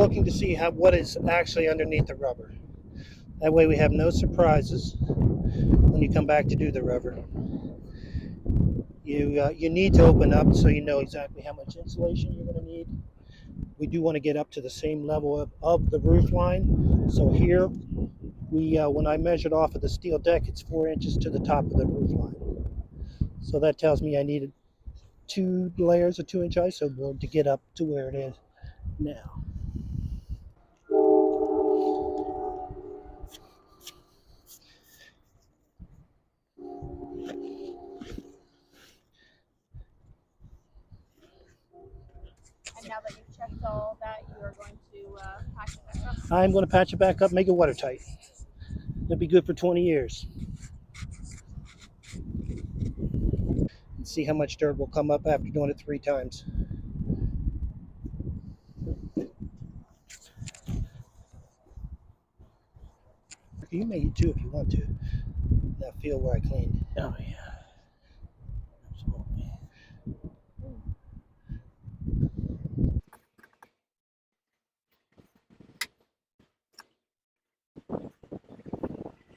looking to see what is actually underneath the rubber. That way we have no surprises when you come back to do the rubber. You need to open up so you know exactly how much insulation you're going to need. We do want to get up to the same level of the roof line. So here, when I measured off of the steel deck, it's 4 inches to the top of the roof line. So that tells me I needed 2 layers of 2-inch iso board to get up to where it is now. And now that you've checked all that, you are going to patch it back up. I'm going to patch it back up, make it watertight. It'll be good for 20 years. And see how much dirt will come up after doing it 3 times. You make it too if you want to. Now feel where I cleaned. Oh yeah. Absolutely.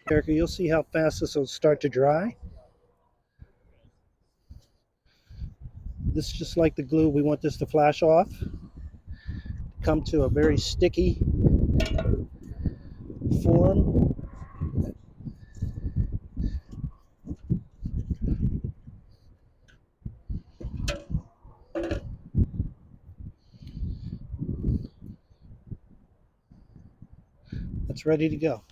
Erica, you'll see how fast this will start to dry. This is just like the glue. We want this to flash off, come to a very sticky form. It's ready to go.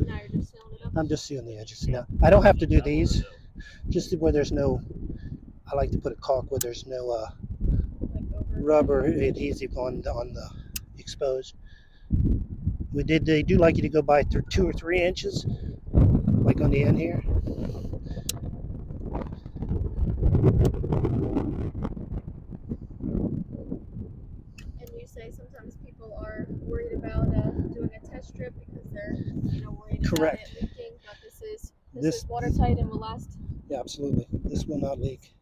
Now you're just sealing it up. I'm just sealing the edges now. I don't have to do these, just where there's no, I like to put a caulk where there's no Like over. rubber adhesive on the exposed. They do like you to go by 2 or 3 inches, like on the end here. And you say sometimes people are worried about doing a test strip because they're, worried Correct. about it leaking. But this This- is watertight and will last. Yeah, absolutely. This will not leak.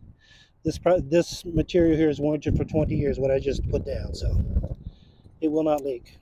This material here is warranted for 20 years, what I just put down, so it will not leak.